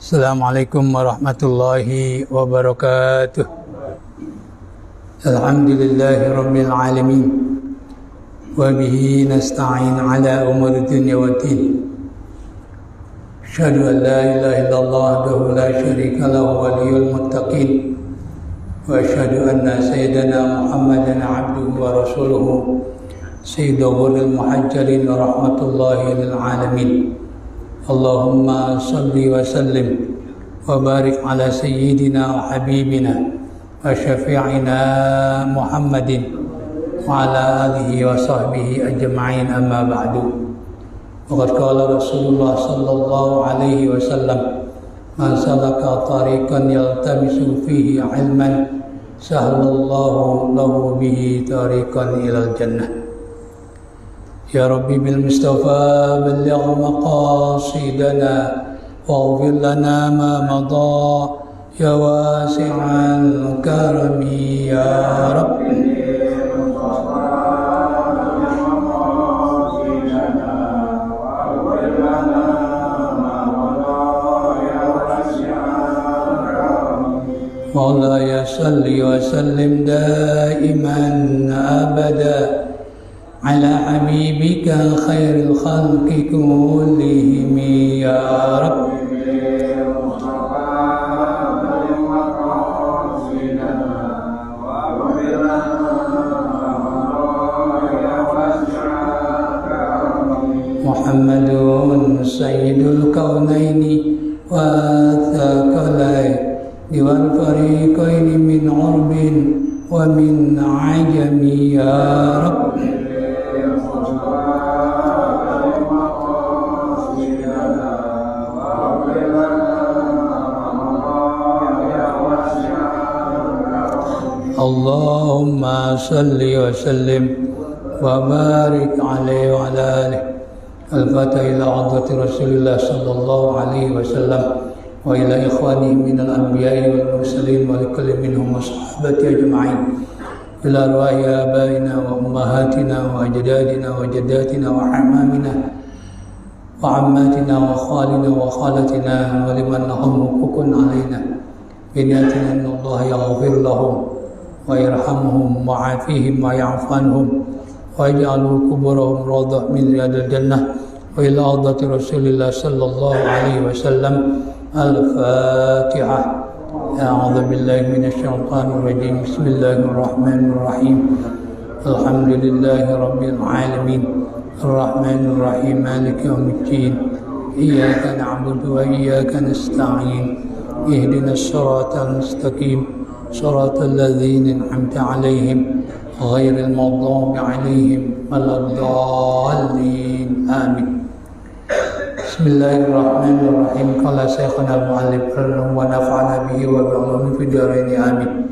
Assalamualaikum warahmatullahi wabarakatuh. Alhamdulillahi rabbil alamin. Wa bihi nasta'in ala umuri dunya waddin. Asyhadu an la ilaha illallah wahdahu la syarika lahu waliyul muttaqin. Wa asyhadu anna sayyidana Muhammadan abduhu wa rasuluhu sayyidul ghurril muhajjalin wa rahmatullahi lil alamin. Allahumma salli wa sallim wa barik ala sayyidina wa habibina wa syafi'ina Muhammadin wa ala alihi wa sahbihi ajma'in, amma ba'du. Waqad qala Rasulullah sallallahu alaihi wasallam, man salaka tariqan yaltamisu fihi ilman sahhalallahu lahu bihi tariqan ilal jannah. Ya Rabbi bil Mustafa balligh maqasidana waghfir lana ma madha ya wasi'al karami ya Rabbi. Maulaya salli wa sallim daiman abada ala habibika khairil khalqi kullihim ya Rabbi. Muhammadun sayyidul kaunaini wa thaqalaini wal fariqaini min urbin wa min ajami ya Rabbi. Allahumma salli wa sallim wa barik alaihi wa ala alihi. Al-Fatihah ila hadrati Rasulillah sallallahu alaihi wasallam wa ila ikhwanihi minal anbiya'i wal mursalin wa likulli minhum wa sahabati ajma'in. Ila arwahi abaina wa ummahatina wa ajdadina wa jaddatina wa hamamina wa ammatina wa khalina wa khalatina wa liman lahum hukukun alaina. Biniatina inna Allah yaghfir lahum wa yarhamuhum wa afihim wa ya'fanhum wa yaj'alu kuburahum rawdah min riyadil jannah wa ila hadrati Rasulillah sallallahu alaihi wasallam. Al-Fatihah. A'udzu billahi minasyaitonir rajim. Bismillahirrahmanir rahim. Alhamdulillahi rabbil alamin. Arrahmanir rahim. Maliki yaumiddin. Iyyaka na'budu wa iyyaka nasta'in. Ihdinas siratal mustaqim. صراط الذين أنعمت عليهم غير المغضوب عليهم ولا الضالين آمين. Bismillahirrahmanirrahim. Qala Syekhuna al-Mu'allif wa nafa'ana bihi wa bi'ulumi fid dharain amin.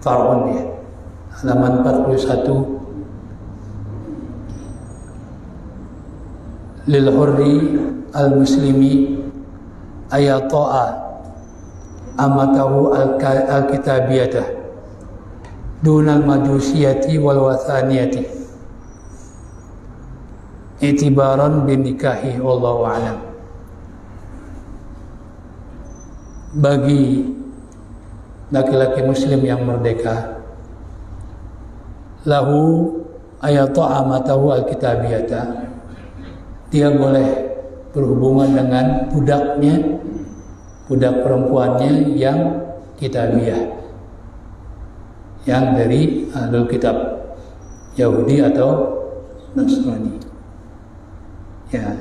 Far'un ya. Halaman 41. Lil hurri al-muslimi ayata'a amatahu al-kitabiyatah dunal majusiyati wal wathaniyati itibaran bin nikahi wallahu a'lam. Bagi laki-laki muslim yang merdeka, lahu ayatu amatahu al-kitabiyatah, dia boleh berhubungan dengan budaknya, budak perempuannya yang kitabiyah, yang dari ahlul kitab, Yahudi atau Nasrani. Ya,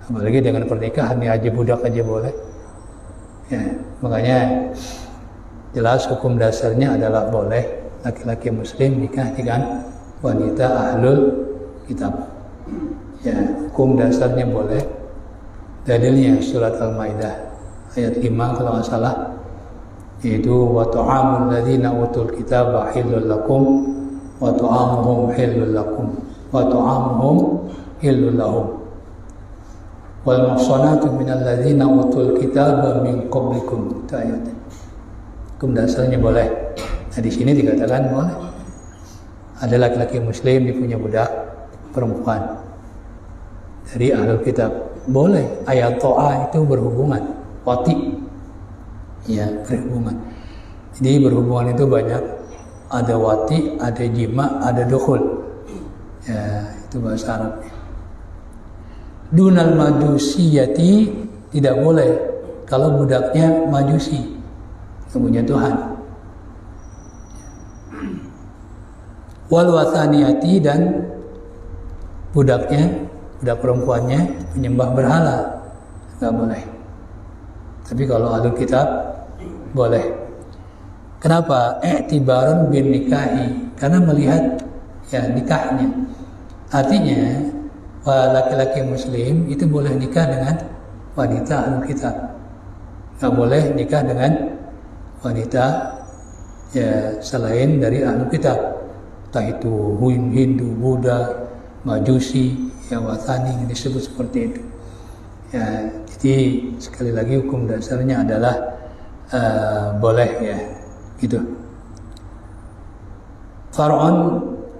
apalagi dengan pernikahan ya, aja budak aja boleh. Ya, makanya jelas hukum dasarnya adalah boleh laki-laki muslim nikah dengan wanita ahlul kitab. Ya, hukum dasarnya boleh. Dalilnya surat Al-Maidah ayat 5 kalau nggak salah, yaitu wa ta'amul ladzina utul kitaba halal lakum wa ta'amuhum halal lakum wa ta'amuhum halal lahum wal muhsanatu minal ladzina utul kitaba min qablikum. Itu ayat. Hukum dasarnya boleh. Nah di sini dikatakan boleh. Ada laki-laki muslim dia punya budak perempuan dari ahlul kitab, boleh ayat to'a itu berhubungan wati, ya berhubungan. Jadi berhubungan itu banyak, ada wati, ada jima, ada dukhul. Ya, itu bahasa Arabnya. Dunal majusiyati, tidak boleh kalau budaknya majusi, punya Tuhan. Wal wathaniyati, dan budak perempuannya penyembah berhala, nggak boleh. Tapi kalau ahlul kitab boleh. Kenapa? I'tibaran bin nikahi, karena melihat ya nikahnya. Artinya laki-laki muslim itu boleh nikah dengan wanita ahlul kitab, nggak boleh nikah dengan wanita ya selain dari ahlul kitab, entah itu Hindu, Buddha, Majusi, ya Wathani, disebut seperti itu. Ya, jadi sekali lagi hukum dasarnya adalah boleh ya, gitu. Far'on,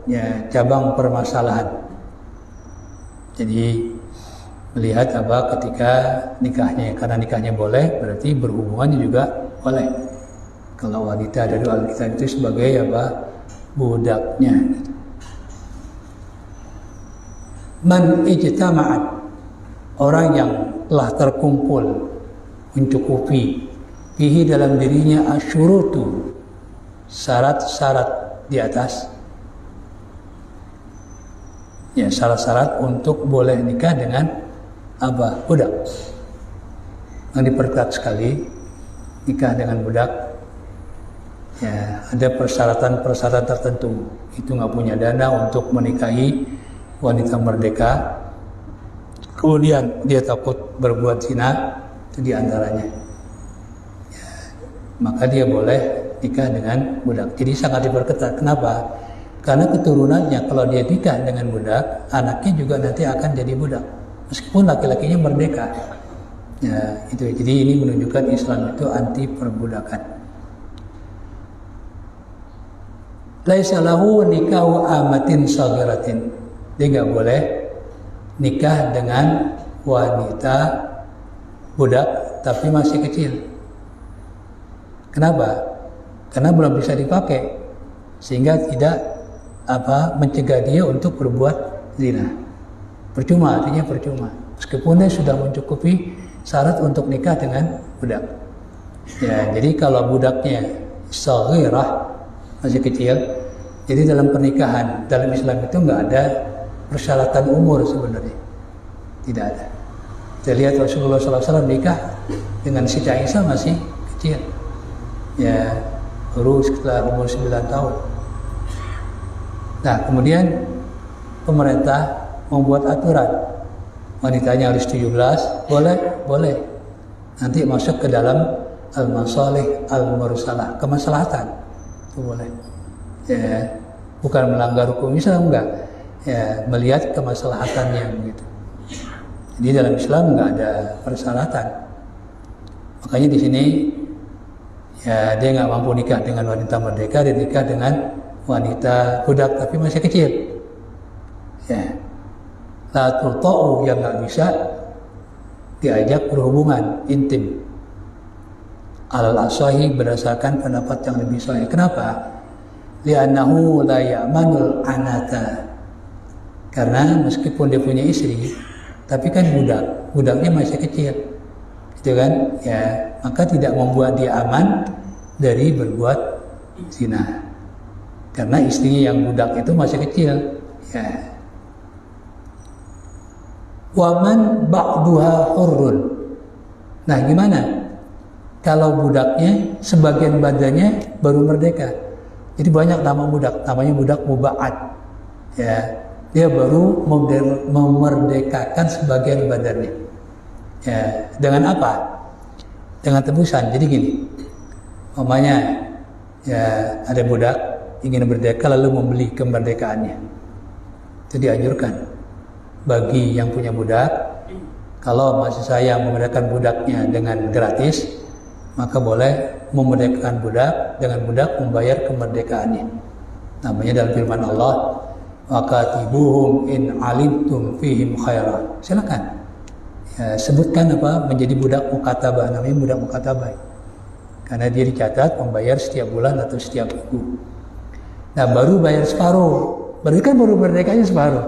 ya cabang permasalahan. Jadi melihat apa ketika nikahnya, karena nikahnya boleh, berarti berhubungannya juga boleh. Kalau wanita dari Alkitab itu sebagai apa? Budaknya. Man ijtama'at, orang yang telah terkumpul mencukupi fihi, dalam dirinya asyurutu, syarat-syarat di atas, ya syarat-syarat untuk boleh nikah dengan apa? Budak. Yang diperketat sekali nikah dengan budak. Ya, ada persyaratan-persyaratan tertentu. Itu nggak punya dana untuk menikahi wanita merdeka. Kemudian dia takut berbuat zina, itu diantaranya. Ya, maka dia boleh nikah dengan budak. Jadi sangat diperketat. Kenapa? Karena keturunannya kalau dia nikah dengan budak, anaknya juga nanti akan jadi budak, meskipun laki-lakinya merdeka. Ya, itu. Jadi ini menunjukkan Islam itu anti perbudakan. Laisa lahu nikahu amatin saghiratin. Dia nggak boleh nikah dengan wanita budak tapi masih kecil. Kenapa? Karena belum bisa dipakai, sehingga tidak mencegah dia untuk berbuat zina. Percuma, artinya percuma. Meskipun dia sudah mencukupi syarat untuk nikah dengan budak. Ya, jadi kalau budaknya saghirah, masih kecil, jadi dalam pernikahan dalam Islam itu nggak ada persyaratan umur sebenarnya, tidak ada. Kita lihat Rasulullah SAW nikah dengan Siti Aisyah masih kecil, ya baru setelah umur 9 tahun. Nah, kemudian pemerintah membuat aturan, wanitanya harus 17, boleh. Nanti masuk ke dalam al-masalih al-mursalah, kemaslahatan. Itu boleh. Ya, bukan melanggar hukum Islam, enggak. Ya, melihat kemaslahatannya begitu. Jadi dalam Islam enggak ada persyaratan. Makanya di sini ya dia enggak mampu nikah dengan wanita merdeka, dia nikah dengan wanita budak tapi masih kecil. Ya. La tuta'u, yang enggak bisa diajak berhubungan intim. Al-asahi, berdasarkan pendapat yang lebih sahih. Kenapa? Li'annahu la ya'manul anata. Karena meskipun dia punya istri, tapi kan budaknya masih kecil, gitu kan? Ya, maka tidak membuat dia aman dari berbuat zina. Karena istrinya yang budak itu masih kecil. Ya. Waman ba'duha hurrun. Nah, gimana? Kalau budaknya sebagian badannya baru merdeka, jadi banyak nama budak, namanya budak muba'ad. Ya, dia baru memerdekakan sebagian badannya. Ya, dengan apa? Dengan tebusan. Jadi gini, umpamanya ya ada budak ingin merdeka lalu membeli kemerdekaannya. Itu dianjurkan bagi yang punya budak. Kalau masih sayang memerdekakan budaknya dengan gratis, maka boleh memerdekakan budak dengan budak membayar kemerdekaannya. Namanya dalam firman Allah, wa katibuhum in alimtum fihim khaira. Silakan. Ya, sebutkan apa menjadi budak mukatabah, namanya budak mukatabah. Karena dia dicatat membayar setiap bulan atau setiap minggu. Nah, baru bayar separuh. Berarti kan baru merdekanya separuh.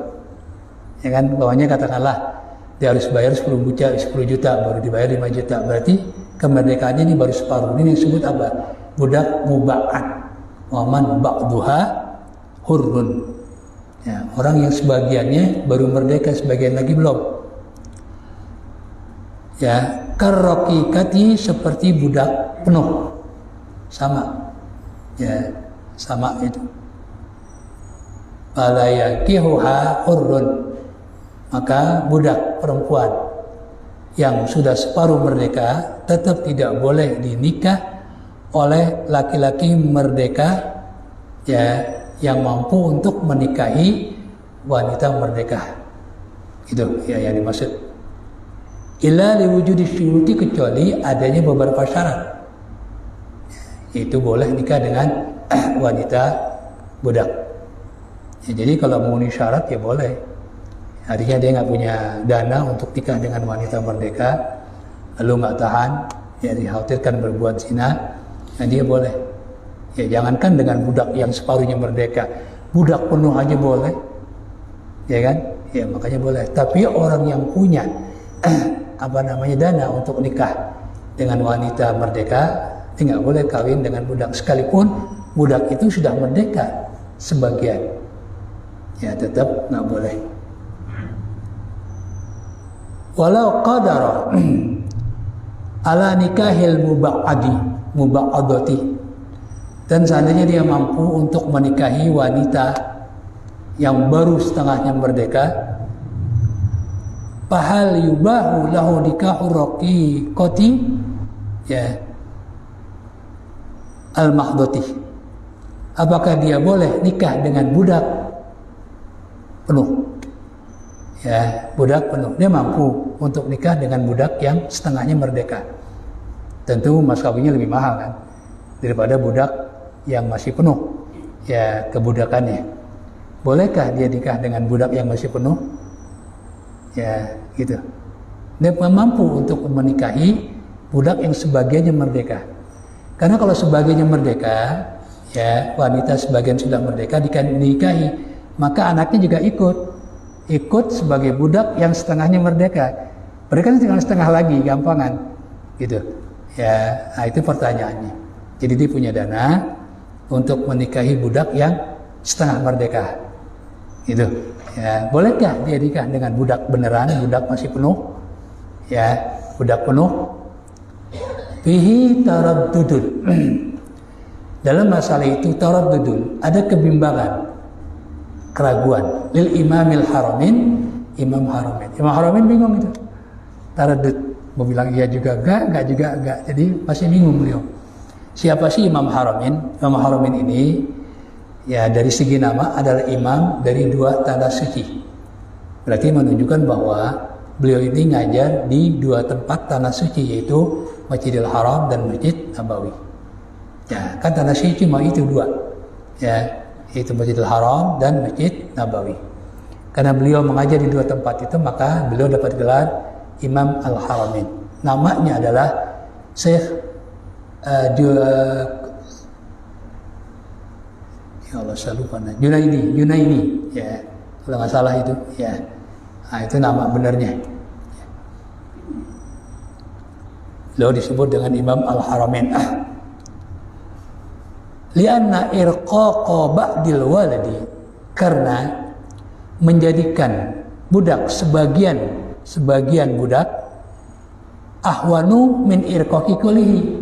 Ya kan, bawahnya katakanlah dia harus bayar 10 juta, baru dibayar 5 juta. Berarti kemerdekaannya ini baru separuh. Ini yang disebut apa? Budak muba'ad. Waman ba'duha hurrun. Ya, orang yang sebagiannya baru merdeka, sebagian lagi belum. Ya, karrokikati seperti budak penuh, sama, ya, sama itu. Falayakihuha hurrun, maka budak perempuan yang sudah separuh merdeka tetap tidak boleh dinikah oleh laki-laki merdeka, ya, yang mampu untuk menikahi wanita merdeka. Itu ya yang dimaksud. Illa liwujudi syuruti, kecuali adanya beberapa syarat. Itu boleh nikah dengan wanita budak. Ya, jadi kalau memenuhi syarat ya boleh. Artinya dia nggak punya dana untuk nikah dengan wanita merdeka, lalu nggak tahan, ya dikhawatirkan berbuat zina, nah dia boleh. Ya jangankan dengan budak yang separuhnya merdeka, budak penuh aja boleh, ya kan? Ya makanya boleh. Tapi orang yang punya dana untuk nikah dengan wanita merdeka, tidak boleh kawin dengan budak, sekalipun budak itu sudah merdeka sebagian, ya tetap nggak boleh. Walau qadara ala nikahil muba'adati, dan seandainya dia mampu untuk menikahi wanita yang baru setengahnya merdeka, fahal yubahu lahu nikahu raqiqati, ya, al-mahdati, apakah dia boleh nikah dengan budak penuh? Ya, budak penuh, dia mampu untuk nikah dengan budak yang setengahnya merdeka. Tentu mas kawinnya lebih mahal kan daripada budak yang masih penuh, ya, kebudakannya. Bolehkah dia nikah dengan budak yang masih penuh? Ya, gitu. Dia mampu untuk menikahi budak yang sebagiannya merdeka. Karena kalau sebagiannya merdeka, ya, wanita sebagian sudah merdeka dinikahi, maka anaknya juga ikut sebagai budak yang setengahnya merdeka. Mereka tinggal setengah lagi, gampangan, gitu. Ya, nah itu pertanyaannya. Jadi dia punya dana untuk menikahi budak yang setengah merdeka, gitu. Ya, bolehkah dia nikah dengan budak beneran, budak masih penuh? Ya, budak penuh. Fihi taraddudun. Dalam masalah itu taraddudun, ada kebimbangan, keraguan. Lil imamil haramin, imam haramin bingung itu, taraddud, mau bilang iya juga enggak juga enggak, jadi masih bingung beliau. Siapa sih imam haramin? Imam haramin ini, ya, dari segi nama adalah imam dari 2 tanah suci. Berarti menunjukkan bahwa beliau ini ngajar di 2 tempat tanah suci, yaitu Masjidil Haram dan Masjid Nabawi. Ya, kan tanah suci cuma itu 2, ya, yaitu Masjidil Haram dan Masjid Nabawi. Karena beliau mengajar di 2 tempat itu, maka beliau dapat gelar Imam Al-Haramain. Namanya adalah Syekh ya Allah saya lupa, Junaini, ya, kalau nggak salah itu, ya, nah, itu nama benarnya. Beliau disebut dengan Imam Al-Haramain. Lianna irqaqa ba'dil waladi, karena menjadikan budak sebagian budak ahwanu min irqaqi kullihi,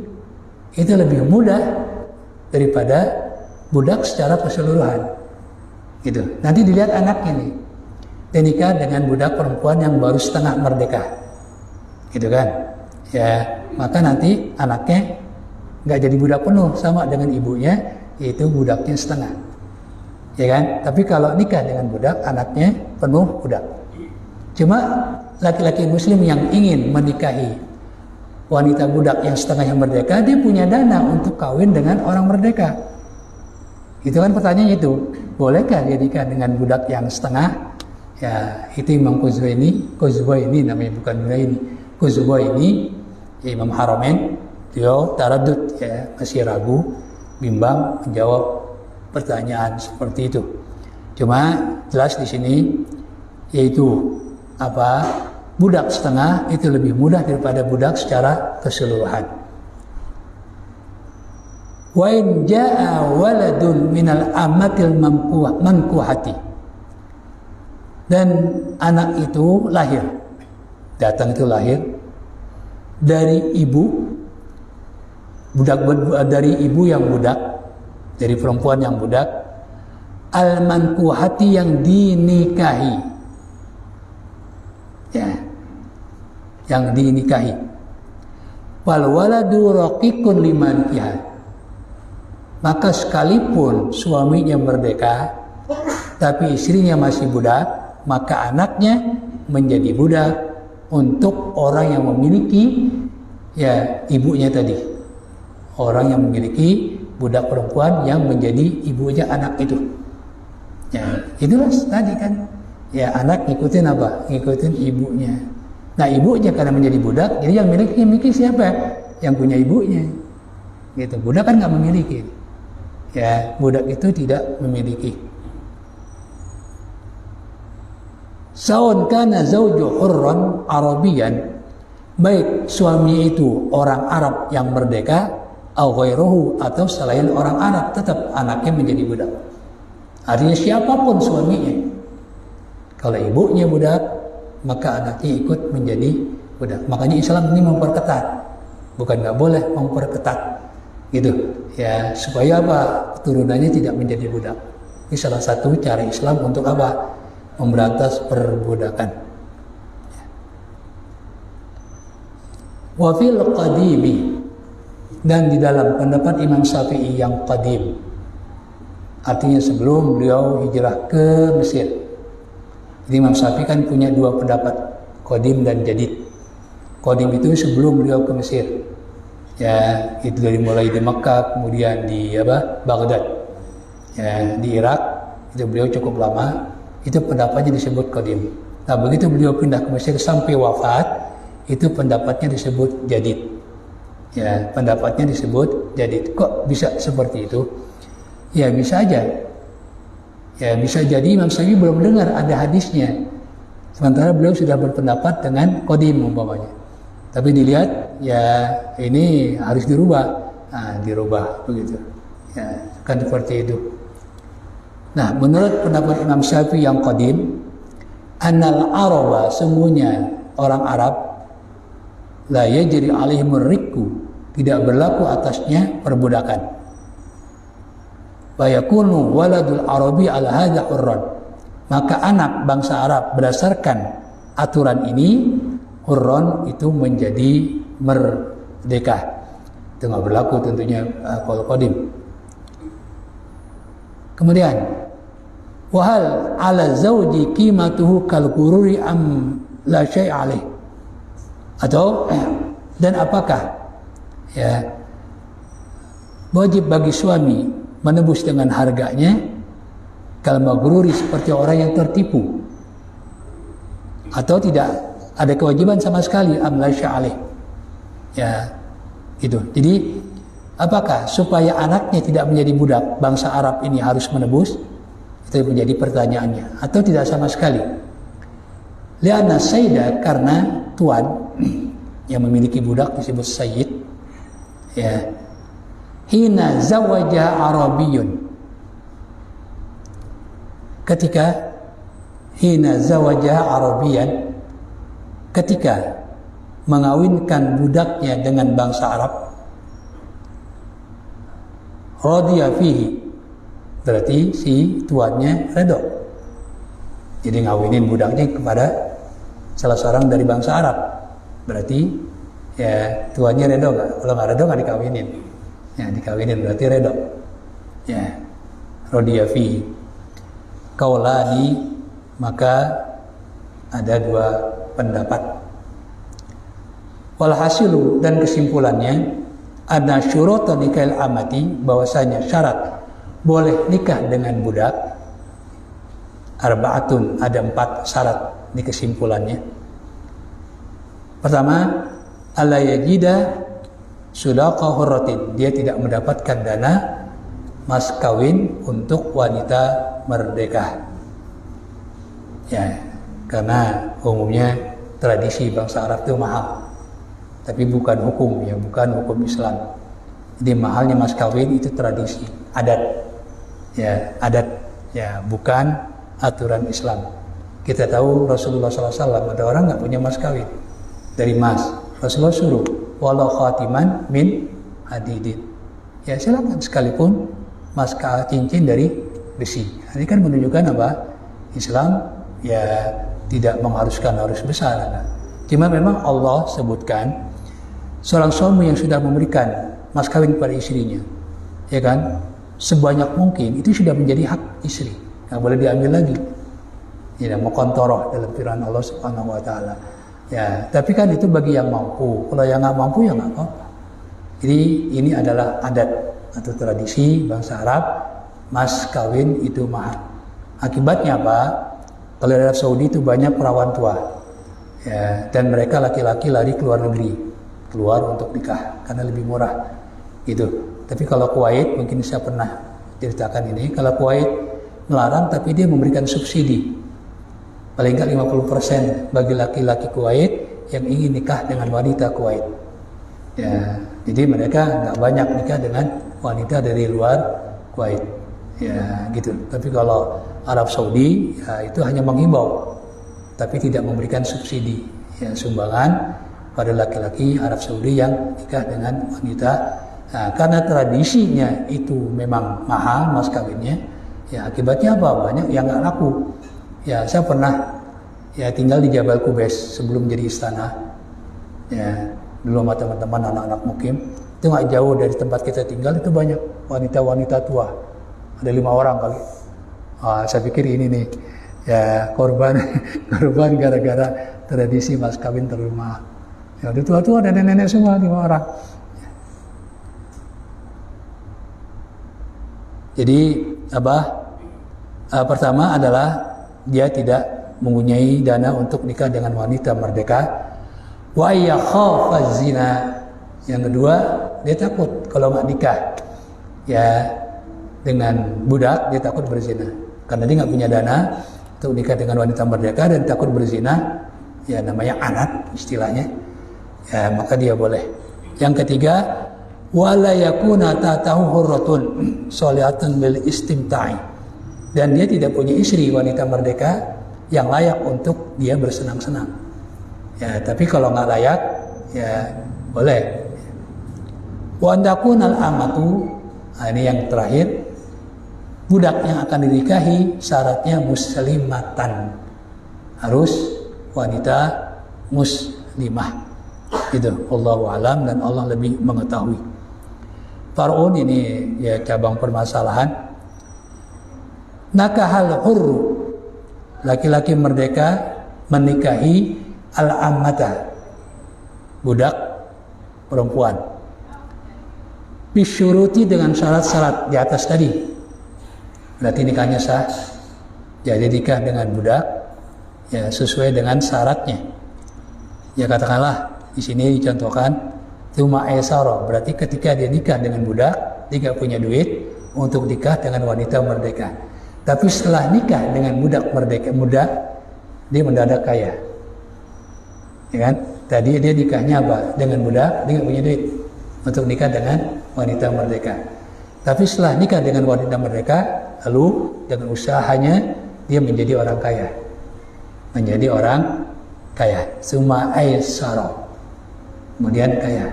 itu lebih mudah daripada budak secara keseluruhan. Gitu. Nanti dilihat anaknya nih, dia nikah dengan budak perempuan yang baru setengah merdeka, gitu kan? Ya, maka nanti anaknya nggak jadi budak penuh sama dengan ibunya, yaitu budaknya setengah, ya kan? Tapi kalau nikah dengan budak, anaknya penuh budak. Cuma laki-laki muslim yang ingin menikahi wanita budak yang setengahnya merdeka, dia punya dana untuk kawin dengan orang merdeka. Itu kan pertanyaannya itu, bolehkah dia nikah dengan budak yang setengah, Ya, itu Imam Quzwaini namanya, bukan Nuraini. Quzwaini, ya, Imam Haramain, dia taradud, ya, masih ragu, bimbang menjawab pertanyaan seperti itu. Cuma jelas di sini yaitu apa? Budak setengah itu lebih mudah daripada budak secara keseluruhan. Wa in jaa waladun minal amatil mankuhati. Dan anak itu lahir, datang itu lahir dari ibu, dari ibu yang budak, dari perempuan yang budak, al-mankuhati yang dinikahi, ya, yang dinikahi. Wal waladu raqiqun limankiha. Maka sekalipun suaminya merdeka, tapi istrinya masih budak, maka anaknya menjadi budak untuk orang yang memiliki, ya, ibunya tadi. Orang yang memiliki budak perempuan yang menjadi ibunya anak itu. Ya, itulah tadi kan. Ya, anak ngikutin apa? Ngikutin ibunya. Nah, ibunya karena menjadi budak, jadi yang miliki siapa? Yang punya ibunya. Gitu. Budak kan nggak memiliki. Ya, budak itu tidak memiliki. Saun kana zauju hurran Arabiyan, baik suami itu orang Arab yang merdeka, au ghairuhu, atau selain orang Arab, tetap anaknya menjadi budak. Artinya siapapun suaminya, kalau ibunya budak, maka anaknya ikut menjadi budak. Makanya Islam ini memperketat, bukan nggak boleh, memperketat, gitu. Ya, supaya apa? Keturunannya tidak menjadi budak. Ini salah satu cara Islam untuk apa? Memberantas perbudakan. Wa fil qadimi, dan di dalam pendapat Imam Syafi'i yang qadim, artinya sebelum beliau hijrah ke Mesir. Jadi Imam Syafi'i kan punya dua pendapat, qadim dan jadid. Qadim itu sebelum beliau ke Mesir. Ya, itu dari mulai di Mekah, kemudian di Baghdad. Ya, di Irak itu beliau cukup lama. Itu pendapatnya disebut qadim. Nah, begitu beliau pindah ke Mesir sampai wafat, itu pendapatnya disebut jadid. Ya, pendapatnya disebut jadid. Kok bisa seperti itu? Ya, bisa aja. Ya, bisa jadi Imam Syafi'i belum dengar ada hadisnya. Sementara beliau sudah berpendapat dengan qadim umpamanya. Tapi dilihat, ya ini harus dirubah. Nah, dirubah begitu. Ya, kan seperti itu. Nah, menurut pendapat Imam Syafi'i yang qadim, annal araba, semuanya orang Arab, la yajri alaihimur riqqu, tidak berlaku atasnya perbudakan. Wa yakunu waladul arabi ala hadza hurran, maka anak bangsa Arab berdasarkan aturan ini, hurran itu menjadi merdeka. Itu nggak berlaku tentunya kalau qadim. Kemudian, wahal ala zawji qimatuhu kal gururi am la syai' alaih, atau dan apakah, ya, wajib bagi suami menebus dengan harganya kal maghruri, seperti orang yang tertipu, atau tidak ada kewajiban sama sekali, am la syai' alaih. Ya, gitu. Jadi apakah supaya anaknya tidak menjadi budak, bangsa Arab ini harus menebus? Itu menjadi pertanyaannya. Atau tidak sama sekali? Lianna sayyida, karena tuan yang memiliki budak disebut sayyid. Ya. Hina zawaja Arabiyun. Ketika hina zawaja Arabiyan, ketika mengawinkan budaknya dengan bangsa Arab, radiya fihi, berarti si tuannya redho. Jadi ngawinin budaknya kepada salah seorang dari bangsa Arab, berarti ya tuannya redho nggak? Kalau nggak redho nggak dikawinin. Ya, dikawinin berarti redho. Ya, radiya fihi. Qaulani, maka ada dua pendapat. Walhasilu, dan kesimpulannya, ada syurutan nikahil amati, bahwasanya syarat boleh nikah dengan budak arba'atun, ada 4 syarat di kesimpulannya. Pertama, alla yajida sudaqa hurratin, dia tidak mendapatkan dana mas kawin untuk wanita merdeka. Ya, karena umumnya tradisi bangsa Arab itu mahal, tapi bukan hukum, ya, bukan hukum Islam. Jadi mahalnya mas kawin itu tradisi, adat, ya, bukan aturan Islam. Kita tahu Rasulullah SAW ada orang nggak punya mas kawin dari emas, Rasulullah suruh walau khatiman min hadidin, ya silakan sekalipun mas cincin dari besi. Ini kan menunjukkan apa? Islam ya tidak mengharuskan harus besar. Cuma memang Allah sebutkan seorang suami yang sudah memberikan mas kawin kepada istrinya, ya kan, sebanyak mungkin itu sudah menjadi hak istri, nggak boleh diambil lagi. Ya, muqantoroh dalam firman Allah Subhanahu Wa Taala. Ya, tapi kan itu bagi yang mampu. Kalau yang nggak mampu ya nggak apa-apa. Jadi ini adalah adat atau tradisi bangsa Arab, mas kawin itu mahal. Akibatnya apa? Kalau di Arab Saudi itu banyak perawan tua, ya, dan mereka laki-laki lari ke luar negeri, keluar untuk nikah karena lebih murah, gitu. Tapi kalau Kuwait, mungkin saya pernah ceritakan ini, kalau Kuwait melarang tapi dia memberikan subsidi, paling nggak 50% bagi laki-laki Kuwait yang ingin nikah dengan wanita Kuwait. Ya, jadi mereka nggak banyak nikah dengan wanita dari luar Kuwait, ya gitu. Tapi kalau Arab Saudi, ya, itu hanya menghimbau, tapi tidak memberikan subsidi, ya, sumbangan pada laki-laki Arab Saudi yang nikah dengan wanita. Nah, karena tradisinya itu memang mahal mas kawinnya, ya akibatnya apa? Banyak yang nggak laku. Ya, saya pernah ya tinggal di Jabal Qubais sebelum jadi istana. Ya, dulu sama teman-teman anak-anak mukim, itu nggak jauh dari tempat kita tinggal, itu banyak wanita-wanita tua. Ada 5 orang kali. Saya pikir ini nih ya korban gara-gara tradisi mas kawin terlalu mahal. Ya, udah tua-tua dan nenek-nenek semua 5 orang. Jadi apa? Pertama adalah dia tidak mempunyai dana untuk nikah dengan wanita merdeka. Wa yakhafa zina. Yang kedua, dia takut kalau nggak nikah ya dengan budak, dia takut berzina. Karena dia nggak punya dana untuk nikah dengan wanita merdeka dan takut berzina, ya namanya anak istilahnya, ya maka dia boleh. Yang ketiga, wala yakuna ta'tahu hurratun sholihatan bil istimta'i, dan dia tidak punya istri wanita merdeka yang layak untuk dia bersenang-senang. Ya, tapi kalau nggak layak, ya boleh. Wa antakunal amatu, ini yang terakhir, budak yang akan dinikahi syaratnya muslimatan, harus wanita muslimah. Itu Allahu alam, dan Allah lebih mengetahui. Far'un ini ya cabang permasalahan. Nakahal hurru, laki-laki merdeka menikahi al-ammata, budak perempuan, bisyuruti, dengan syarat-syarat di atas tadi. Berarti nikahnya sah. Jadi nikah dengan budak ya sesuai dengan syaratnya. Ya katakanlah di sini dicontohkan cuma aisara, berarti ketika dia nikah dengan budak, dia nggak punya duit untuk nikah dengan wanita merdeka. Tapi setelah nikah dengan budak merdeka, dia mendadak kaya. Ya kan? Tadi dia nikahnya apa? Dengan budak, dia nggak punya duit untuk nikah dengan wanita merdeka. Tapi setelah nikah dengan wanita merdeka, lalu dengan usahanya dia menjadi orang kaya. Menjadi orang kaya. Summa aisara. Kemudian kaya.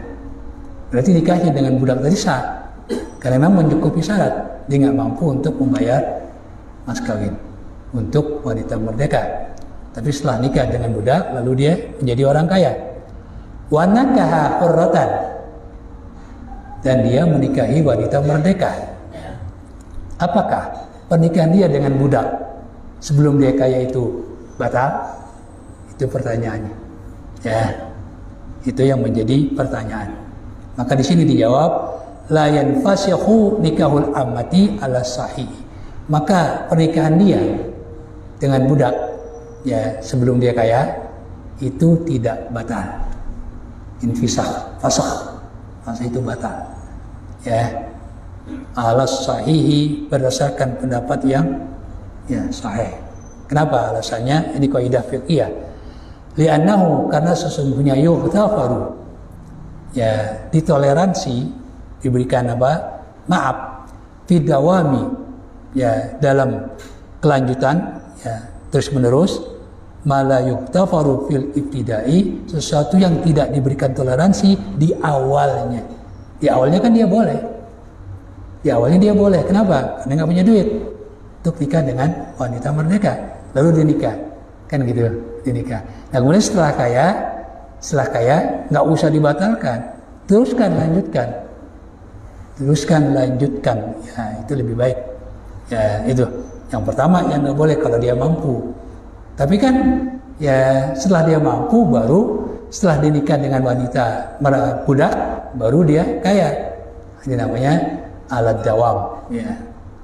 Berarti nikahnya dengan budak tadi sah. Karena memang mencukupi syarat. Dia nggak mampu untuk membayar mas kawin untuk wanita merdeka. Tapi setelah nikah dengan budak, lalu dia menjadi orang kaya. Wa nakaha hurratan, dan dia menikahi wanita merdeka. Apakah pernikahan dia dengan budak sebelum dia kaya itu batal? Itu pertanyaannya. Ya, itu yang menjadi pertanyaan. Maka di sini dijawab, la yanfasihu nikahul ammati ala sahih. Maka pernikahan dia dengan budak ya sebelum dia kaya itu tidak batal. Infisah, fasakh itu batal. Ya. Alas sahihi berdasarkan pendapat yang ya sahih. Kenapa alasannya? Ini kaidah fiqhiyah. Li'annahu karena sesungguhnya yughtafaru ya ditoleransi diberikan apa? Maaf fidawami ya dalam kelanjutan ya terus menerus mala yughtafaru fil ibtidai sesuatu yang tidak diberikan toleransi di awalnya. Di awalnya kan dia boleh. Di awalnya dia boleh. Kenapa? Karena nggak punya duit untuk nikah dengan wanita merdeka. Lalu dia nikah. Kan gitu, dinikah. Nah kemudian setelah kaya nggak usah dibatalkan. Teruskan lanjutkan. Ya itu lebih baik. Ya itu. Yang pertama yang nggak boleh kalau dia mampu. Tapi kan ya setelah dia mampu setelah dinikah dengan wanita budak baru dia kaya. Ini namanya alat dawam. Ya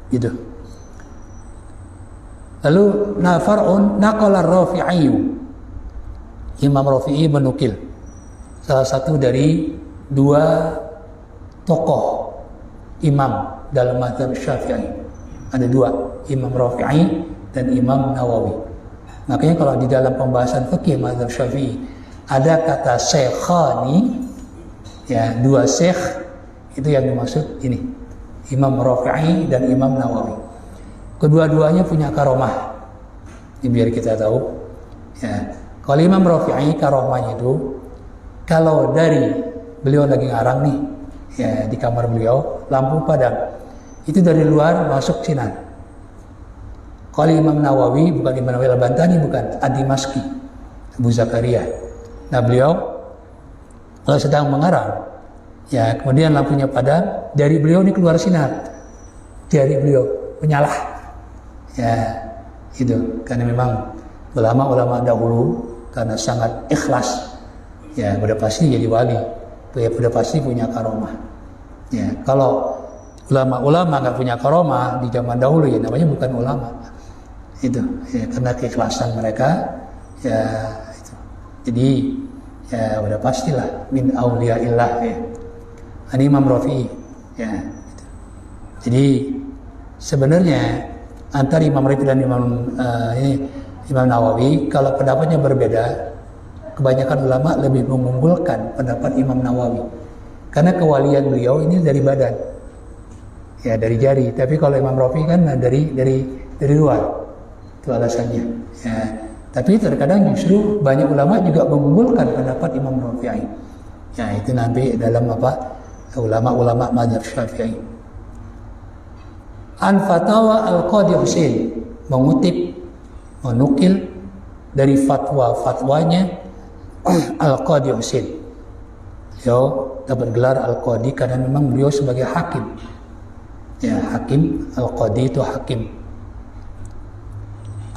gitu. Lalu nafar'un naqala Rafi'i. Imam Rafi'i menukil salah satu dari dua tokoh imam dalam mazhab Syafi'i. Ada dua, Imam Rafi'i dan Imam Nawawi. Makanya kalau di dalam pembahasan fikih mazhab Syafi'i ada kata syekhani, ya dua syekh itu yang dimaksud ini, Imam Rafi'i dan Imam Nawawi. Kedua-duanya punya karomah. Ini biar kita tahu. Ya, kalau Imam Rafi'i karomahnya itu kalau dari beliau lagi ngarang nih, ya di kamar beliau lampu padam, itu dari luar masuk sinar. Kalau Imam Nawawi bukan Imam Nawawi Al-Bantani, bukan Ad-Dimashqi, Abu Zakaria. Nah beliau kalau sedang mengarang, ya kemudian lampunya padam, dari beliau ini keluar sinar, dari beliau menyalah. Ya itu karena memang ulama-ulama dahulu karena sangat ikhlas, ya udah pasti jadi wali, ya udah pasti punya karomah. Ya kalau ulama-ulama nggak punya karomah di zaman dahulu ya namanya bukan ulama. Itu ya karena keikhlasan mereka ya itu. Jadi ya udah pastilah min auliyaillah ya. Ini Imam Rafi'i ya. Gitu. Jadi sebenarnya antara Imam Rafi'i dan Imam Nawawi kalau pendapatnya berbeda, kebanyakan ulama lebih mengunggulkan pendapat Imam Nawawi karena kewalian beliau ini dari badan, ya dari jari. Tapi kalau Imam Rafi'i kan dari luar, itu alasannya. Ya. Tapi terkadang justru banyak ulama juga mengunggulkan pendapat Imam Rafi'i. Ya itu nanti dalam ulama-ulama mazhab Syafi'i. An Fatawa Al-Qadhi Husain menukil dari fatwanya Al-Qadhi Husain. Beliau dapat gelar Al-Qadhi karena memang beliau sebagai hakim. Ya, hakim, Al-Qadhi itu hakim.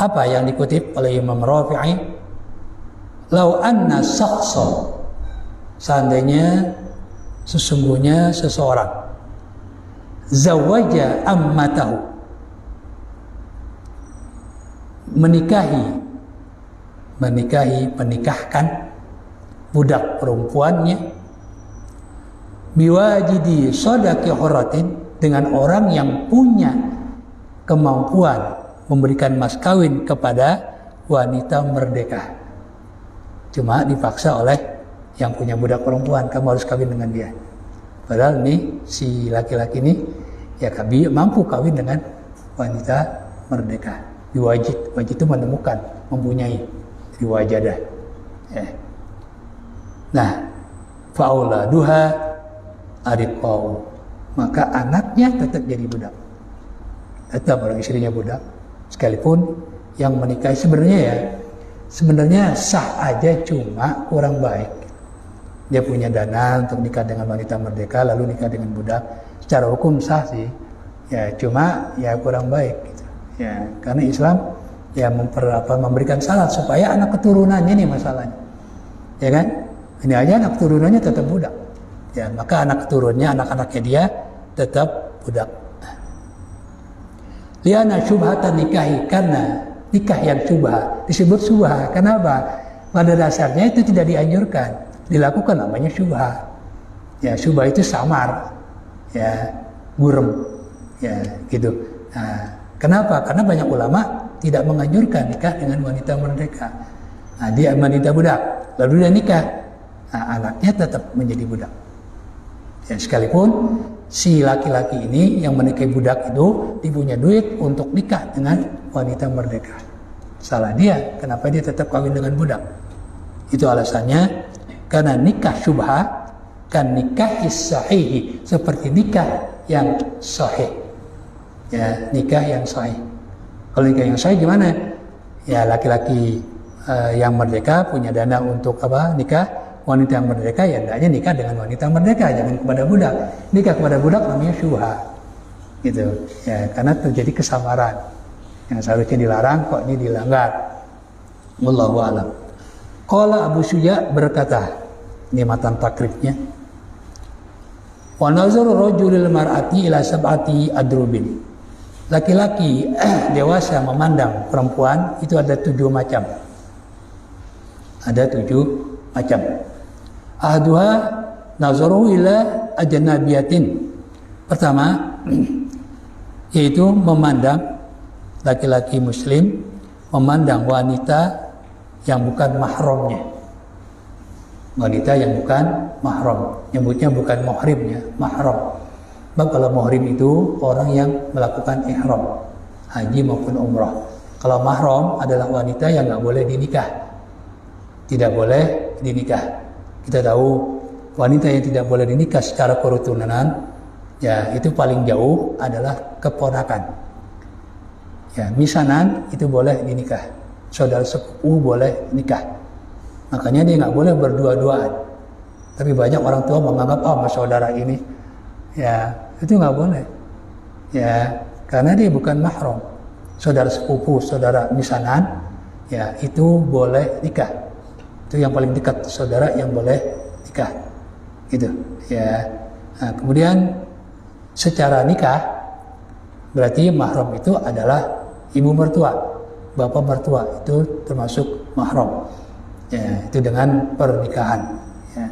Apa yang dikutip oleh Imam Rafi'i? Lau anna shakhsan, seandainya sesungguhnya seseorang zawaja ammatahu, menikahkan budak perempuannya biwajidi sodaki huratin, dengan orang yang punya kemampuan memberikan mas kawin kepada wanita merdeka, cuma dipaksa oleh yang punya budak perempuan, kamu harus kawin dengan dia. Padahal nih si laki-laki ini ya mampu kawin dengan wanita merdeka. Wajid itu menemukan, mempunyai, wajadah. Ya. Nah, fauladuha ariqau, maka anaknya tetap jadi budak. Tetap orang istrinya budak, sekalipun yang menikahi sebenarnya sah aja, cuma kurang baik. Dia punya dana untuk nikah dengan wanita merdeka lalu nikah dengan budak, secara hukum sah sih, ya cuma ya kurang baik gitu. Ya karena Islam ya memberikan syarat supaya anak keturunannya ini masalahnya, ya kan? Ini aja anak keturunannya tetap budak, ya maka anak keturunannya, anak-anaknya dia tetap budak. Liana syubhatan nikahi, karena nikah yang syubha. Disebut syubha, kenapa? Pada dasarnya itu tidak dianjurkan dilakukan, namanya syubha. Ya, syubha itu samar, ya, burem, ya, gitu. Nah, kenapa? Karena banyak ulama tidak menganjurkan nikah dengan wanita merdeka. Nah, dia wanita budak, lalu dia nikah, nah, anaknya tetap menjadi budak. Ya, sekalipun si laki-laki ini yang menikahi budak itu dia punya duit untuk nikah dengan wanita merdeka. Salah dia, kenapa dia tetap kawin dengan budak? Itu alasannya, karena nikah syubha kan nikah sahih, seperti nikah yang sahih. Ya, nikah yang sahih. Kalau nikah yang sahih gimana? Ya, laki-laki yang merdeka punya dana untuk nikah. Wanita yang merdeka ya hendaknya nikah dengan wanita merdeka, jangan kepada budak. Nikah kepada budak namanya syubha, gitu. Ya, karena terjadi kesamaran yang seharusnya dilarang, kok ini dilanggar. Wallahu a'lam. Qala Abu Syuja berkata, ini matan takribnya. Wa nazaru rajulil mar'ati ila sab'ati adrubin. Laki-laki dewasa memandang perempuan itu ada 7 macam. Ada 7 macam. Ahduha nazaruhu ila ajnabiyatin. Pertama, yaitu memandang laki-laki muslim memandang wanita yang bukan mahramnya. Wanita yang bukan mahram, nyebutnya bukan muhrimnya, mahram. Sebab kalau muhrim itu orang yang melakukan ihram, haji maupun umrah. Kalau mahram adalah wanita yang nggak boleh dinikah, tidak boleh dinikah. Kita tahu wanita yang tidak boleh dinikah secara keturunan, ya itu paling jauh adalah keponakan. Ya, misanan itu boleh dinikah, saudara sepupu boleh nikah. Makanya dia nggak boleh berdua-duaan. Tapi banyak orang tua menganggap sama saudara ini, ya itu nggak boleh. Ya, karena dia bukan mahram. Saudara sepupu, saudara misanan, ya itu boleh nikah. Itu yang paling dekat saudara yang boleh nikah, gitu. Ya. Nah, kemudian secara nikah berarti mahram itu adalah ibu mertua, bapak mertua itu termasuk mahram. Ya, itu dengan pernikahan. Ya.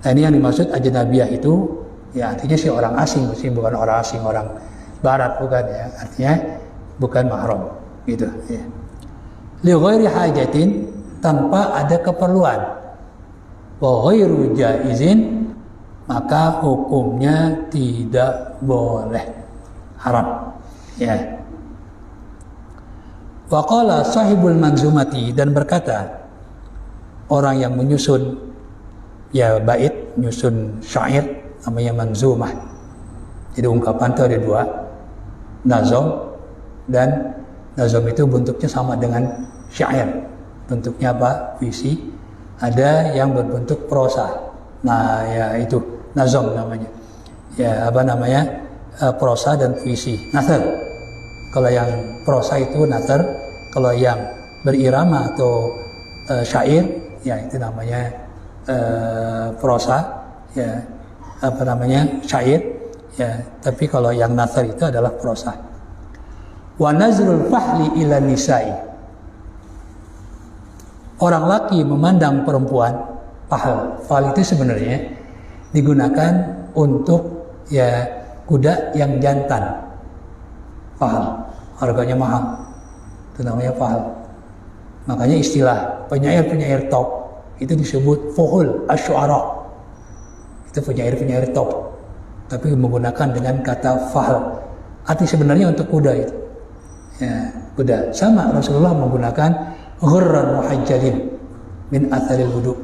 Nah, ini yang dimaksud ajnabiyah itu, ya artinya si orang asing, bukan orang asing, orang barat bukan ya, artinya bukan mahram, gitu. Ya. Li ghairi hajatin, tanpa ada keperluan. Wa ghairu jaizin, maka hukumnya tidak boleh, haram. Ya. Wa qala sahibul manzumati, dan berkata orang yang menyusun ya bait, nyusun syair namanya manzumah. Jadi ungkapan itu ada 2, nazam, dan nazam itu bentuknya sama dengan syair. Bentuknya apa? Puisi. Ada yang berbentuk prosa. Nah, ya itu nazam namanya. Ya, apa namanya? Prosa dan puisi. Nathar. Kalau yang prosa itu nathar, kalau yang berirama atau syair, ya itu namanya prosa. Ya, apa namanya? Syair. Ya, tapi kalau yang nathar itu adalah prosa. Wa nazrul fahli ila nisa'i. Orang laki memandang perempuan, fahl. Fahl itu sebenarnya digunakan untuk ya kuda yang jantan. Fahl, harganya mahal. Itu namanya fahl. Makanya istilah penyair-penyair top itu disebut fuhul asy'ara. Itu penyair-penyair top. Tapi menggunakan dengan kata fahl. Arti sebenarnya untuk kuda itu. Ya, kuda. Sama Rasulullah menggunakan ghurran muhajjalin min atharil wudu.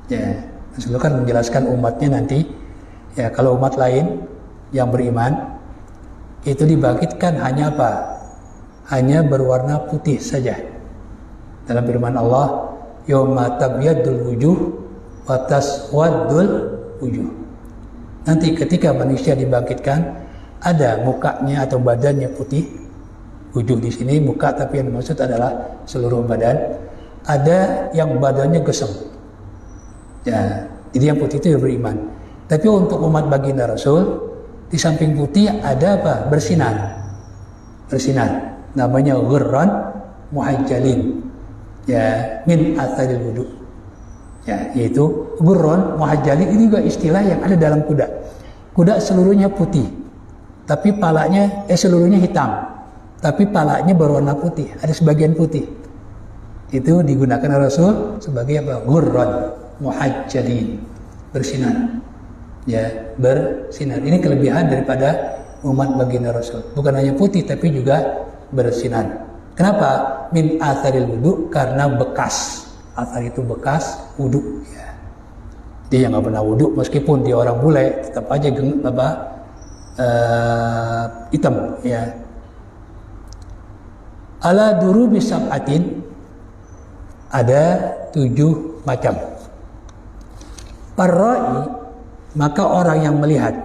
Ya, Rasulullah kan menjelaskan umatnya nanti, ya kalau umat lain yang beriman itu dibangkitkan hanya apa? Hanya berwarna putih saja. Dalam firman Allah, yauma tabyadul wujuh wa taswaddul wujuh. Nanti ketika manusia dibangkitkan, ada mukanya atau badannya putih. Wujuh di sini muka, tapi yang dimaksud adalah seluruh badan. Ada yang badannya gesem. Ya, jadi yang putih itu yang beriman. Tapi untuk umat baginda Rasul, di samping putih ada apa? Bersinar. bersinar, namanya ghurran muhajjalin, ya, min atharil wudu, ya, yaitu ghurran muhajjalin. Ini juga istilah yang ada dalam kuda. Kuda seluruhnya putih, tapi palanya seluruhnya hitam, tapi palanya berwarna putih, ada sebagian putih. Itu digunakan Rasul sebagai apa? Ghurran muhajjalin, bersinar, ya, bersinar. Ini kelebihan daripada umat baginda Rasul, bukan hanya putih tapi juga bersinar. Kenapa? Min atharil wudu, karena bekas. Athar itu bekas wudu, ya. Dia yang nggak pernah wudu, meskipun dia orang bule, tetap aja hitam, ya. Ala durubi sab'atin, ada 7 macam. Parra'i, maka orang yang melihat,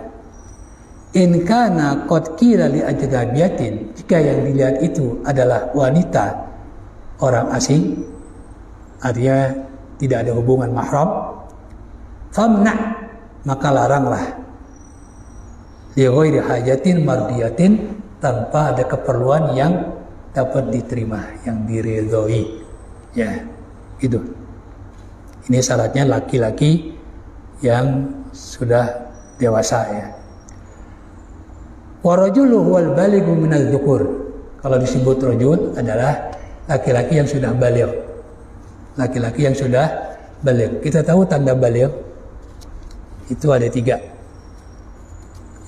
in kana qad qila li ajnabiyatin, jika yang dilihat itu adalah wanita orang asing, artinya tidak ada hubungan mahram, famna, maka laranglah, li ghairi hajatin mardiyatin, tanpa ada keperluan yang dapat diterima, yang diridhoi, ya, itu. Ini syaratnya laki-laki yang sudah dewasa, ya. Warajulu huwal balighu minadz dzukur. Kalau disebut rajul adalah laki-laki yang sudah baligh. Laki-laki yang sudah baligh. Kita tahu tanda baligh itu ada 3.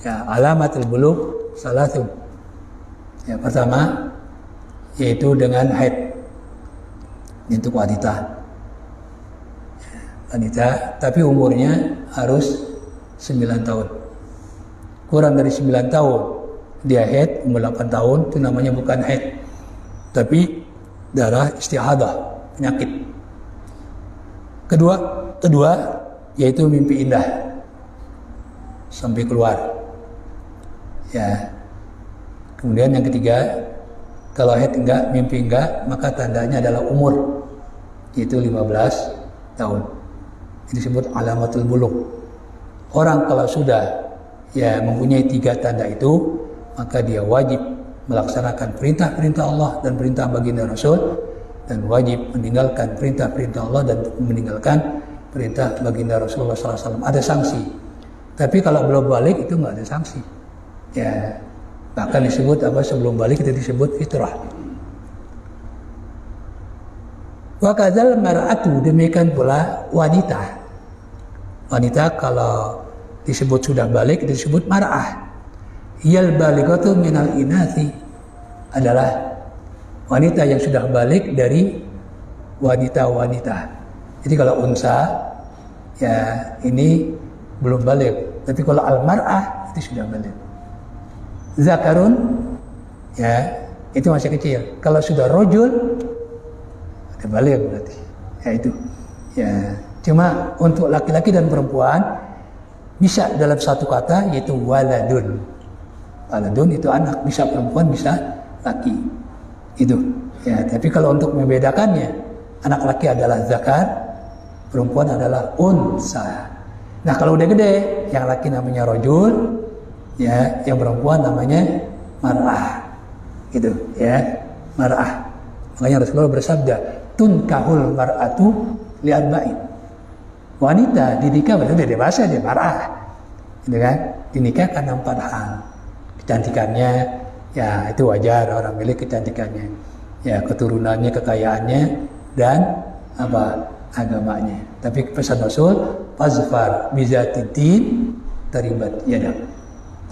Ya, alamatul bulugh salasun. Ya, pertama yaitu dengan haid. Untuk wanita. Wanita, tapi umurnya harus 9 tahun. Kurang dari 9 tahun dia haid, umur 8 tahun, itu namanya bukan haid, tapi darah istihadah, penyakit. Kedua yaitu mimpi indah sampai keluar, ya. Kemudian yang ketiga, kalau haid enggak, mimpi enggak, maka tandanya adalah umur, yaitu 15 tahun. Ini disebut alamatul bulugh. Orang kalau sudah, ya, mempunyai 3 tanda itu, maka dia wajib melaksanakan perintah-perintah Allah dan perintah baginda Rasul, dan wajib meninggalkan perintah-perintah Allah dan meninggalkan perintah baginda Rasulullah SAW. Ada sanksi. Tapi kalau belum balik itu nggak ada sanksi. Ya, bahkan disebut apa, sebelum balik itu disebut fitrah. Wa kadzal mar'atu, demikian pula wanita. Wanita kalau disebut sudah balik itu disebut mar'ah. Yal balighatu minal inathi, adalah wanita yang sudah balik dari wanita-wanita. Jadi kalau unsa, ya, ini belum balik. Tapi kalau al-mar'ah itu sudah balik. Zakarun, ya, itu masih kecil. Kalau sudah rojul, ada balik berarti. Ya, itu. Ya, cuma untuk laki-laki dan perempuan bisa dalam satu kata, yaitu waladun. Waladun itu anak, bisa perempuan, bisa laki. Itu. Ya, tapi kalau untuk membedakannya, anak laki adalah zakar, perempuan adalah unsa. Nah, kalau udah gede, yang laki namanya rojul, ya, yang perempuan namanya mar'ah. Gitu, ya, mar'ah. Makanya Rasulullah bersabda, tunkahul mar'atu li'arba'in. Wanita dinikah berarti dia dewasa, dia mar'ah. Gitu kan? Dinikahkan 4 hal. Kecantikannya, ya, itu wajar orang milik kecantikannya. Ya, keturunannya, kekayaannya, dan apa? Agamanya. Tapi pesan Rasul, fazfar bizatiddin taribat yadak.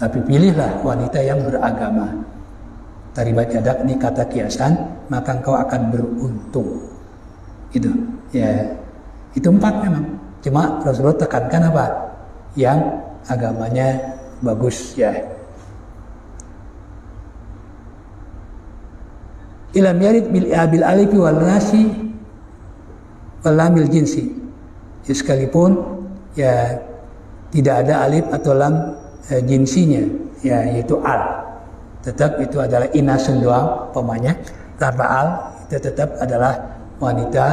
Tapi pilihlah wanita yang beragama. Taribat yadak ini kata kiasan, maka engkau akan beruntung. Itu, ya, itu 4 memang. Cuma Rasulullah tekankan apa? Yang agamanya bagus, ya. Ilam yarid bil alifi wal nasi wal lamil jinsi. Ya, sekalipun, ya, tidak ada alif atau lam jinsinya, ya, yaitu al, tetap itu adalah inasun doang pemanya. Tanpa al itu tetap adalah wanita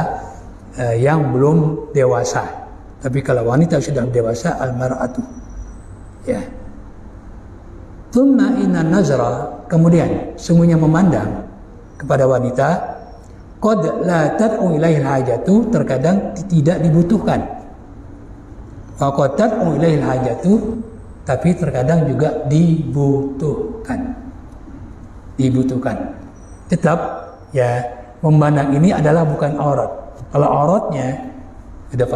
yang belum dewasa. Tapi kalau wanita sudah dewasa, al mar'atu, ya. Thumma inna nazra, kemudian sungguhnya memandang kepada wanita, qad la tad'u ilaihil hajatu, terkadang tidak dibutuhkan. Wa qad tad'u ilaihil hajatu, tapi terkadang juga dibutuhkan. Tetap ya, memandang ini adalah bukan aurat. Kalau auratnya udah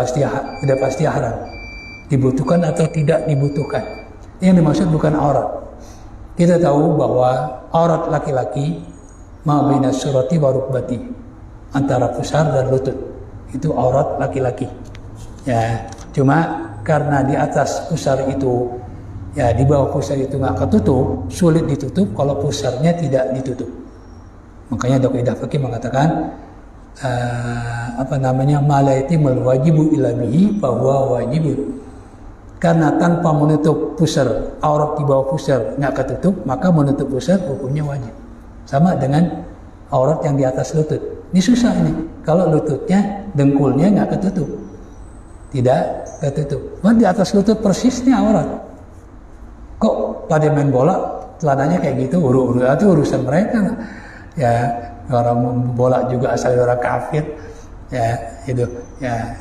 pasti haram. Dibutuhkan atau tidak dibutuhkan, yang dimaksud bukan aurat. Kita tahu bahwa aurat laki-laki ma baina surati wa rukbati, antara pusar dan lutut, itu aurat laki-laki. Ya, cuma karena di atas pusar itu, ya di bawah pusar itu nggak ketutup, sulit ditutup kalau pusarnya tidak ditutup. Makanya Doqaidah Fikih mengatakan malaitimul wajibu ila bihi bahwa wajibun. Karena tanpa menutup pusar, aurat di bawah pusar nggak ketutup, maka menutup pusar hukumnya wajib. Sama dengan aurat yang di atas lutut. Ini susah ini. Kalau lututnya, dengkulnya nggak ketutup, tidak ketutup. Di atas lutut persisnya aurat. Kok pada main bola celananya kayak gitu? Itu urusan mereka. Ya, orang bola juga asal orang kafir. Ya,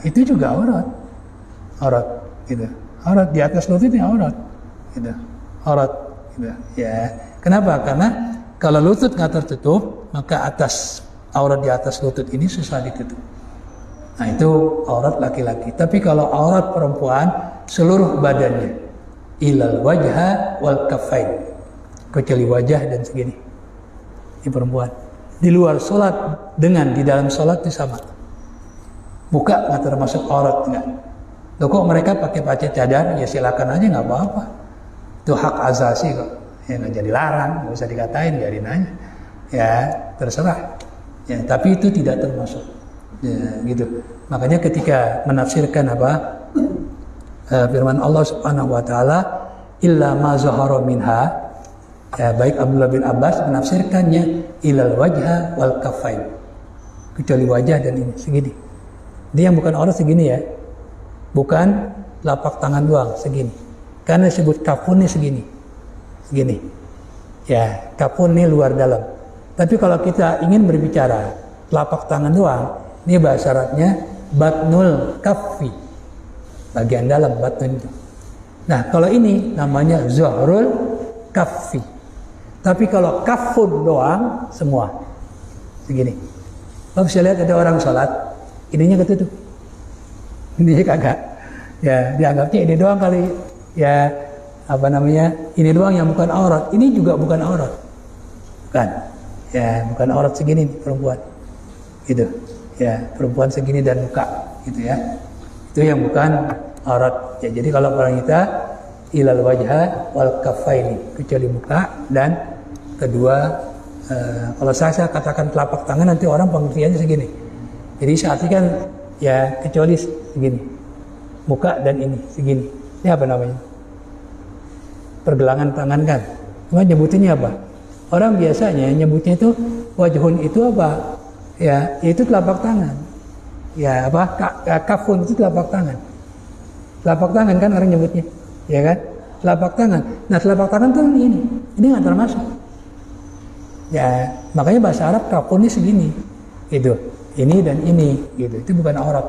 itu juga aurat gitu. Aurat di atas lutut ini aurat gitu. Aurat gitu. Ya, kenapa? Karena kalau lutut nggak tertutup, maka atas aurat di atas lutut ini susah ditutup. Nah, itu aurat laki-laki. Tapi kalau aurat perempuan, seluruh badannya, ilal wajha wal kaffain, kecuali wajah dan segini. Ini perempuan. Di luar sholat dengan di dalam sholat itu sama. Buka nggak termasuk aurat, enggak. Loh, kok mereka pakai cadar? Ya silakan aja, nggak apa-apa. Itu hak asasi kok. Ya nggak jadi larang, nggak usah dikatain, biarin aja. Ya terserah. Ya, tapi itu tidak termasuk. Ya, gitu. Makanya ketika menafsirkan firman Allah Subhanahu wa taala, illa ma zahara minha, ya, baik Abdullah bin Abbas menafsirkannya ilal wajha wal kaffain, kecuali wajah dan ini segini. Dia yang bukan aurat segini ya, bukan telapak tangan doang segini, karena disebut kafun ini segini. Ya, kafun ini luar dalam. Tapi kalau kita ingin berbicara telapak tangan doang, ini bahasa Arabnya batnul kaffi, bagian dalam batnun itu. Nah, kalau ini namanya zahrul kaffi. Tapi kalau kafun doang semua segini. Kalau bisa lihat ada orang sholat, ininya ketutup, ini kagak. Ya, dianggapnya ini doang kali. Ya, ini doang yang bukan aurat. Ini juga bukan aurat. Bukan. Ya, bukan aurat segini nih, perempuan. Gitu. Ya, perempuan segini dan muka, gitu ya. Itu yang bukan aurat. Ya, jadi kalau orang kita ilal wajha wal kaffaini, kecuali muka dan kedua, kalau saya katakan telapak tangan, nanti orang pengertiannya segini. Jadi saya artikan ya kecuali segini, muka dan ini segini. Ini apa namanya? Pergelangan tangan kan. Cuma nyebutinnya apa? Orang biasanya nyebutnya itu wajhun itu apa? Ya, itu telapak tangan. Ya, kafun itu telapak tangan. Telapak tangan kan orang nyebutnya, ya kan? Telapak tangan. Nah, telapak tangan tuh ini nggak termasuk. Ya, makanya bahasa Arab kafun ini segini, gitu. Ini dan ini, gitu. Itu bukan aurat,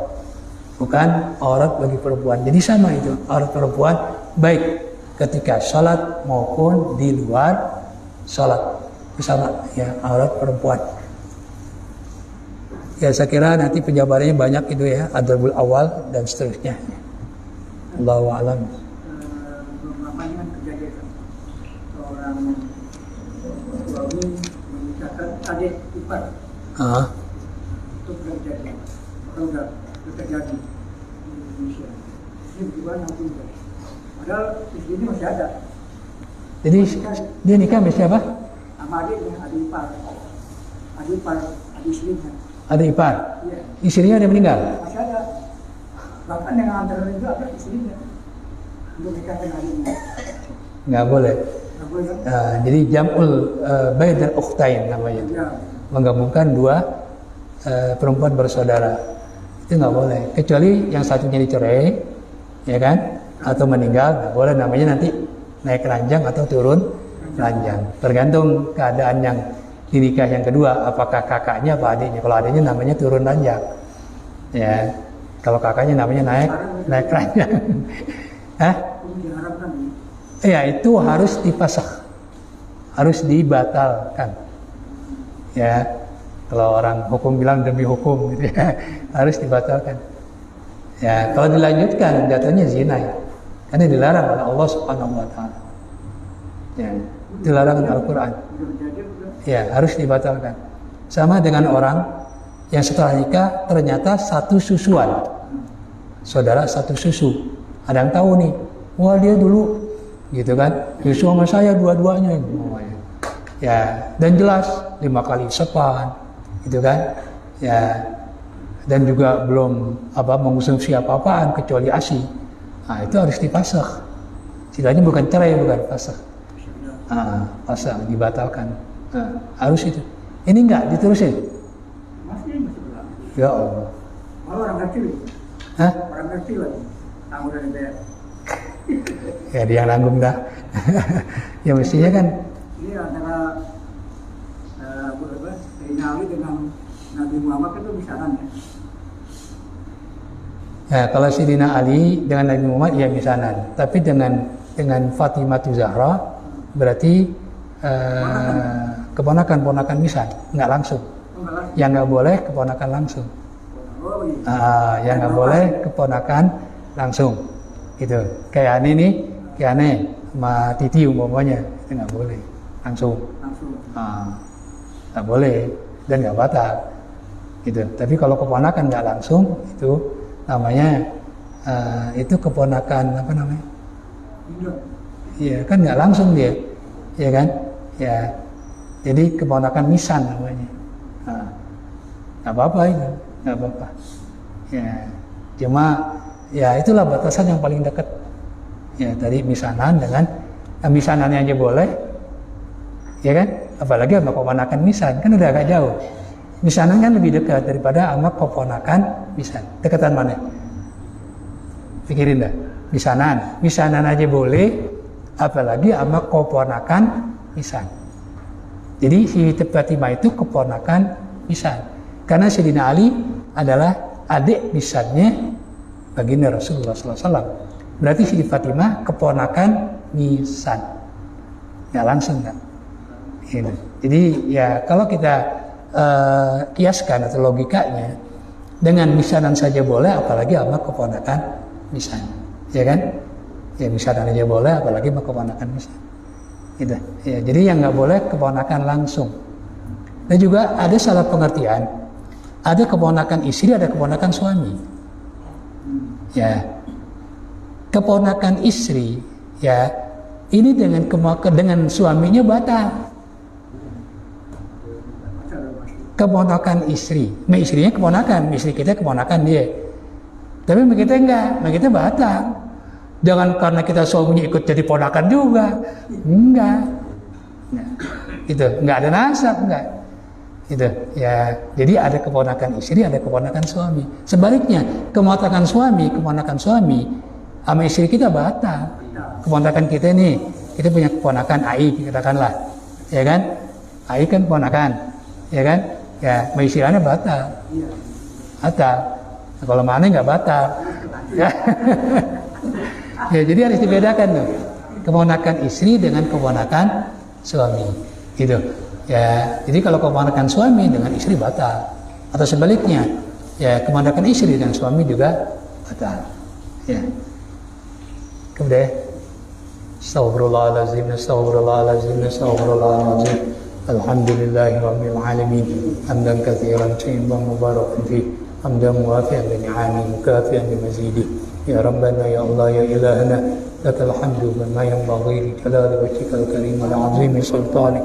bukan aurat bagi perempuan. Jadi sama itu aurat perempuan, baik ketika sholat maupun di luar sholat, itu sama ya aurat perempuan. Ya, saya kira nanti penjabarannya banyak itu ya, adabul awal dan seterusnya. Allahu a'lam. Beberapa kan kejadian seorang suami menikahkan adik ipar untuk terjadi, maka sudah terjadi di Indonesia. Ini bagaimana hukumnya? Padahal istrinya masih ada. Jadi dia nikah sama siapa? Sama adiknya, adik ipar, adik istrinya. Adik ipar. Iya. Istrinya ada meninggal. Masih ada. Bahkan yang antar itu ada istrinya untuk nikahkan adiknya. Nggak boleh. Nggak boleh kan? Jadi jam'ul bainal ukhtain namanya. Ya. Menggabungkan dua perempuan bersaudara. Itu nggak boleh. Kecuali yang satunya dicerai, ya kan? Atau meninggal, nggak boleh, namanya nanti naik ranjang atau turun ranjang. Tergantung keadaan yang di nikah yang kedua, apakah kakaknya apa adiknya. Kalau adiknya namanya turun ranjang, ya. Kalau kakaknya namanya naik ranjang. Hah? Ya itu harus dipasah, harus dibatalkan. Ya, kalau orang hukum bilang demi hukum, gitu ya, harus dibatalkan. Ya, kalau dilanjutkan jatuhnya zina ya. Karena dilarang oleh Allah Subhanahu wa taala. Ya, dilarang oleh Al-Qur'an. Ya, harus dibatalkan. Sama dengan orang yang setelah nikah ternyata satu susuan. Saudara satu susu. Ada yang tahu nih, wah dia dulu gitu kan, susu sama saya dua-duanya. Ya, dan jelas 5 kali sepan, gitu kan. Ya, dan juga belum mengonsumsi apa-apaan kecuali ASI. Nah, itu harus dipasah. Istilahnya bukan cerai, bukan pasah. Pasah, dibatalkan. Harus itu. Ini enggak diterusin. Masih berlaku. Ya Allah. Malah orang kecil. Hah? Orang kecil lagi. Tanggung dari bayar. Ya dia yang nanggung dah. Ya mestinya kan. Ini antara Sayyidina Ali dengan Nabi Muhammad itu misalan ya. Ya, kalau Sayyidina Ali dengan Nabi Muhammad ya misanan. Tapi dengan Fatimah Zahra berarti keponakan misan, nggak langsung. Yang nggak boleh keponakan langsung. Yang nggak boleh keponakan langsung. Gitu. Kayak ini nih, kayak aneh sama Titi umpamanya itu nggak boleh langsung. Nggak boleh dan nggak batal. Gitu. Tapi kalau keponakan nggak langsung itu namanya itu keponakan apa namanya? Iya kan nggak langsung dia, ya kan? Ya, jadi keponakan misan namanya. Nggak apa-apa itu, nggak apa-apa. Ya, cuma ya itulah batasan yang paling dekat. Ya tadi misanan dengan misanannya aja boleh, ya kan? Apalagi sama keponakan misan kan udah agak jauh. Misanan kan lebih dekat daripada sama keponakan misan. Dekatan mana? Pikirin dah. Misanan aja boleh, apalagi sama keponakan misan. Jadi si Fatimah itu keponakan misan. Karena Sayyidina Ali adalah adik misannya baginda Rasulullah SAW. Berarti si Fatimah keponakan misan. Nggak langsung kan? Gitu. Jadi ya kalau kita kiaskan atau logikanya dengan misanan saja boleh, apalagi sama keponakan misan, ya kan? Ya misanan aja boleh, apalagi sama keponakan misan. Gitu. Ya, jadi yang nggak boleh keponakan langsung. Dan juga ada salah pengertian. Ada keponakan istri, ada keponakan suami. Ya, keponakan istri, ya ini dengan suaminya batal. Keponakan istri, istrinya keponakan, istri kita keponakan dia. Tapi kita enggak, kita batal. Jangan karena kita suaminya ikut jadi ponakan juga, enggak. Itu enggak ada nasab, enggak. Itu ya. Jadi ada keponakan istri, ada keponakan suami. Sebaliknya, keponakan suami sama istri kita batal. Keponakan kita nih, kita punya keponakan Ai, katakanlah, ya kan? Ai kan keponakan, ya kan? Ya, istilahnya batal. Batal. Nah, kalau mana nggak batal. Ya. Ya, jadi harus dibedakan tuh. Keponakan istri dengan keponakan suami. Gitu. Ya, jadi kalau keponakan suami dengan istri batal. Atau sebaliknya, ya keponakan istri dengan suami juga batal. Ya. Kemudian Astaghfirullahaladzim, astaghfirullahaladzim, astaghfirullahaladzim. Alhamdulillahi Rabbil Alamin. Hamdan katsiran tayyiban mubarakan fi. Hamdan muwafi'an li ni'ami mukafi'an li mazidi. Ya Rabbana ya Allah ya Ilahana, lakal hamdu bima yanbaghi li jalali wajhikal karim wa azimi sultanik.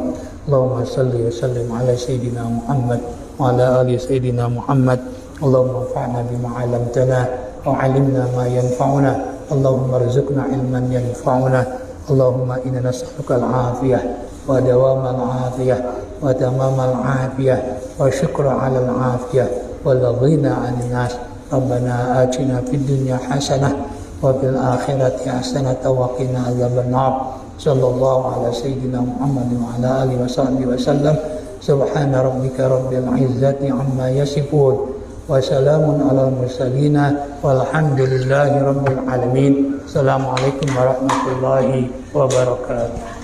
Allahumma salli wa sallim ala sayyidina Muhammad wa ala ali sayyidina Muhammad. Allahumma anfa'na bima 'allamtana wa 'allimna ma yanfa'una. Allahumma rzuqna ilman yanfa'una. Allahumma inna nas'aluka al-'afiyah wa dawama al-'afiyah wa tamama al-'afiyah wa syukra 'ala al-'afiyah wa la ghina 'anil nas. Rabbana atina fid dunya hasanah wa fil akhirati hasanatan wa qina adzabannar. Sallallahu ala sayyidina Muhammad wa ala alihi wa sahbihi wa sallam. Subhana rabbika rabbil izzati amma yasifun wa salamun alal mursalin walhamdulillahi rabbil alamin. Assalamualaikum warahmatullahi wabarakatuh.